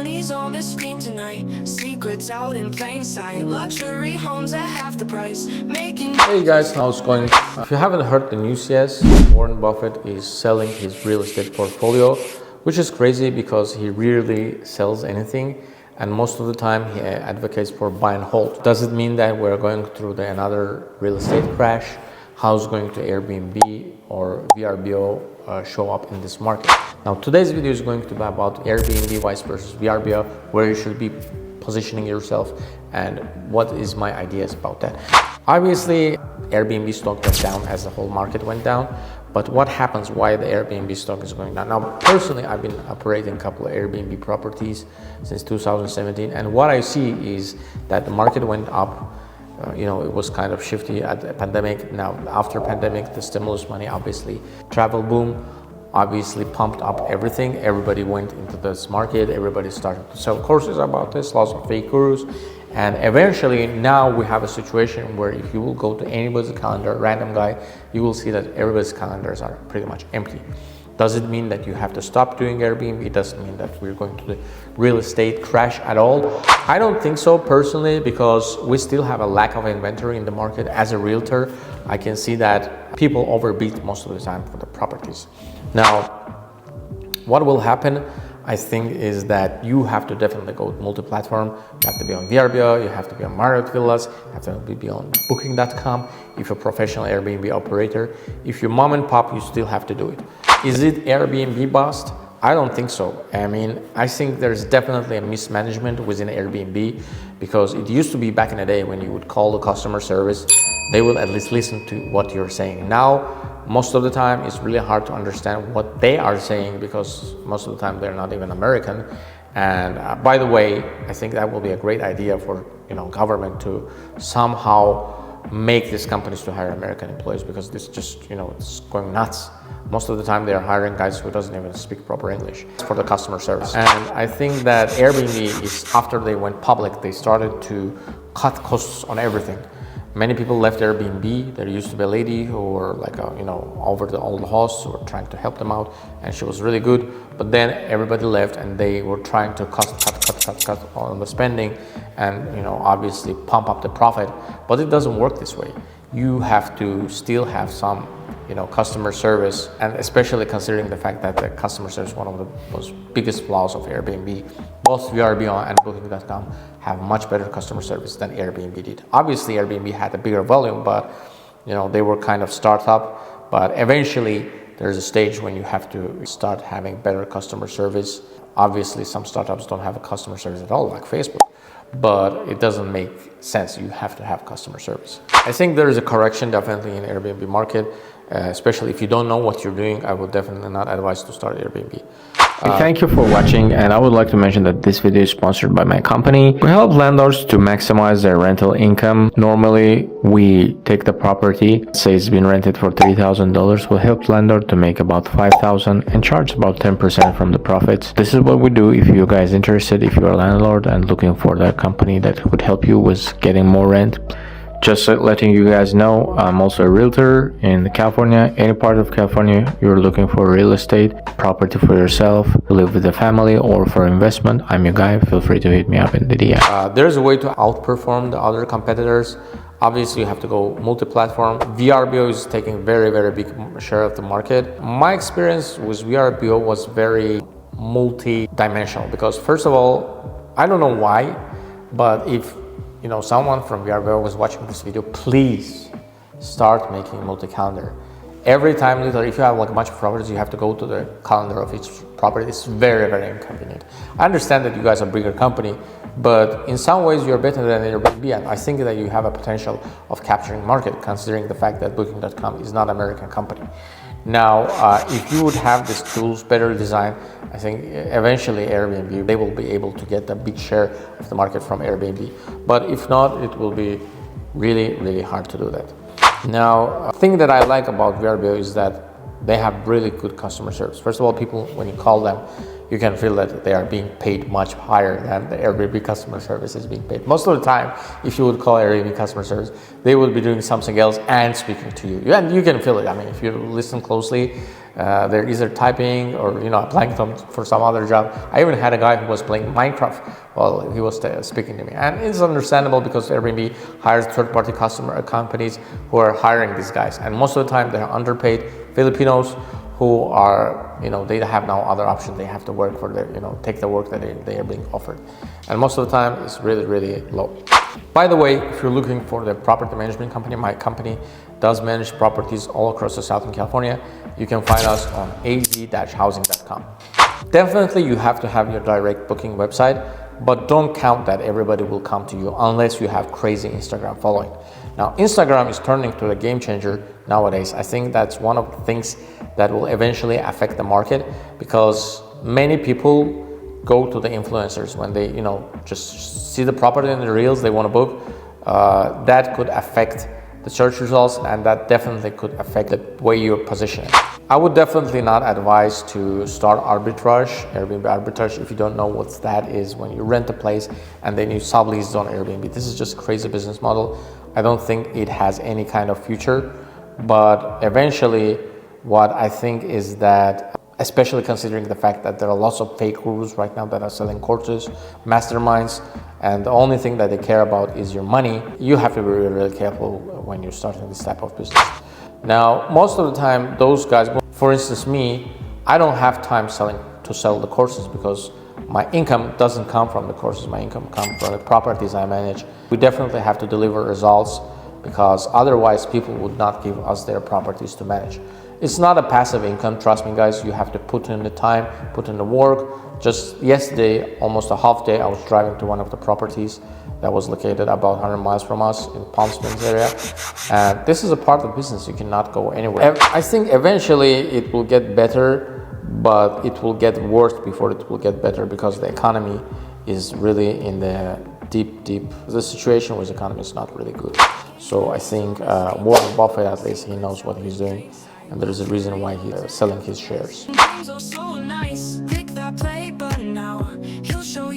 money's on the screen tonight. Secrets out in plain sight. Luxury homes at half the price. Making. Hey guys, how's it going? If you haven't heard the news yet, Warren Buffett is selling his real estate portfolio, which is crazy because he rarely sells anything, and most of the time he advocates for buy and hold. Does it mean that we're going through another real estate crash? How's going to Airbnb or VRBO show up in this market? Now today's video is going to be about Airbnb versus VRBO, where you should be positioning yourself and what is my ideas about that. Obviously Airbnb stock went down as the whole market went down, but what happens why the Airbnb stock is going down? Now personally I've been operating a couple of Airbnb properties since 2017, and what I see is that the market went up. It was kind of shifty at the pandemic. Now after pandemic, the stimulus money, obviously travel boom obviously pumped up everything. Everybody went into this market. Everybody started to sell courses about this, lots of fake gurus. And eventually now we have a situation where if you will go to anybody's calendar, random guy, you will see that everybody's calendars are pretty much empty. Does it mean that you have to stop doing Airbnb? It doesn't mean that we're going to the real estate crash at all. I don't think so personally, because we still have a lack of inventory in the market. As a realtor, I can see that people overbid most of the time for the properties. Now, what will happen, I think, is that you have to definitely go multi-platform. You have to be on VRBO, you have to be on Marriott Villas, you have to be on Booking.com if you're a professional Airbnb operator. If you're mom and pop, you still have to do it. Is it Airbnb bust? I don't think so. I think there's definitely a mismanagement within Airbnb, because it used to be back in the day when you would call the customer service, they will at least listen to what you're saying. Now, most of the time, it's really hard to understand what they are saying, because most of the time they're not even American. And by the way, I think that will be a great idea for government to somehow make these companies to hire American employees, because this just it's going nuts. Most of the time they are hiring guys who doesn't even speak proper English for the customer service. And I think that Airbnb is, after they went public, they started to cut costs on everything. Many people left Airbnb. There used to be a lady who were like over the old hosts who were trying to help them out, and she was really good. But then everybody left, and they were trying to cut on the spending, and obviously pump up the profit. But it doesn't work this way. You have to still have some customer service, and especially considering the fact that the customer service is one of the most biggest flaws of Airbnb. Both VRBO and Booking.com have much better customer service than Airbnb did. Obviously Airbnb had a bigger volume, but they were kind of startup. But eventually there's a stage when you have to start having better customer service. Obviously some startups don't have a customer service at all, like Facebook, but it doesn't make sense. You have to have customer service. I think there is a correction definitely in Airbnb market, especially if you don't know what you're doing. I would definitely not advise to start Airbnb. Thank you for watching, and I would like to mention that this video is sponsored by my company. We help landlords to maximize their rental income. Normally, we take the property, say it's been rented for $3,000. We'll help landlord to make about $5,000 and charge about 10% from the profits. This is what we do. If you guys interested, if you're a landlord and looking for that company that would help you with getting more rent, just letting you guys know, I'm also a realtor in California. Any part of California you're looking for real estate, property for yourself, to live with a family, or for investment, I'm your guy. Feel free to hit me up in the DM. There's a way to outperform the other competitors. Obviously you have to go multi-platform. VRBO is taking very, very big share of the market. My experience with VRBO was very multi-dimensional, because first of all, I don't know why, but if someone from VRBO was watching this video, please start making multi-calendar. Every time, literally, if you have like a bunch of properties, you have to go to the calendar of each property. It's very, very inconvenient. I understand that you guys are a bigger company, but in some ways you're better than Airbnb, and I think that you have a potential of capturing market, considering the fact that Booking.com is not an American company. Now, if you would have these tools better designed, I think eventually Airbnb, they will be able to get a big share of the market from Airbnb. But if not, it will be really, really hard to do that. Now, a thing that I like about VRBO is that they have really good customer service. First of all, people, when you call them, you can feel that they are being paid much higher than the Airbnb customer service is being paid. Most of the time, if you would call Airbnb customer service, they will be doing something else and speaking to you. And you can feel it. I mean, if you listen closely, they're either typing or applying for some other job. I even had a guy who was playing Minecraft while he was speaking to me, and it's understandable because Airbnb hires third-party customer companies who are hiring these guys, and most of the time they're underpaid Filipinos who are they have no other option. They have to work for their take the work that they are being offered, and most of the time it's really low. By the way, if you're looking for the property management company, my company does manage properties all across the Southern California. You can find us on az-housing.com. Definitely you have to have your direct booking website, but don't count that everybody will come to you unless you have crazy Instagram following. Now, Instagram is turning to a game changer nowadays. I think that's one of the things that will eventually affect the market, because many people go to the influencers when they just see the property in the reels they want to book. That could affect the search results, and that definitely could affect the way you're positioning. I would definitely not advise to start arbitrage, Airbnb arbitrage, if you don't know what that is. When you rent a place and then you sublease it on Airbnb, this is just a crazy business model. I don't think it has any kind of future, but eventually what I think is that, especially considering the fact that there are lots of fake gurus right now that are selling courses, masterminds, and the only thing that they care about is your money, you have to be really careful when you're starting this type of business. Now, most of the time, those guys, for instance, me, I don't have time to sell the courses because my income doesn't come from the courses. My income comes from the properties I manage. We definitely have to deliver results because otherwise people would not give us their properties to manage. It's not a passive income, trust me guys. You have to put in the time, put in the work. Just yesterday, almost a half day, I was driving to one of the properties that was located about 100 miles from us in Palm Springs area. And this is a part of the business, you cannot go anywhere. I think eventually it will get better, but it will get worse before it will get better because the economy is really in the deep, the situation with the economy is not really good. So I think Warren Buffett, at least, he knows what he's doing. And there is a reason why he's selling his shares. So nice. Click that play button now. He'll show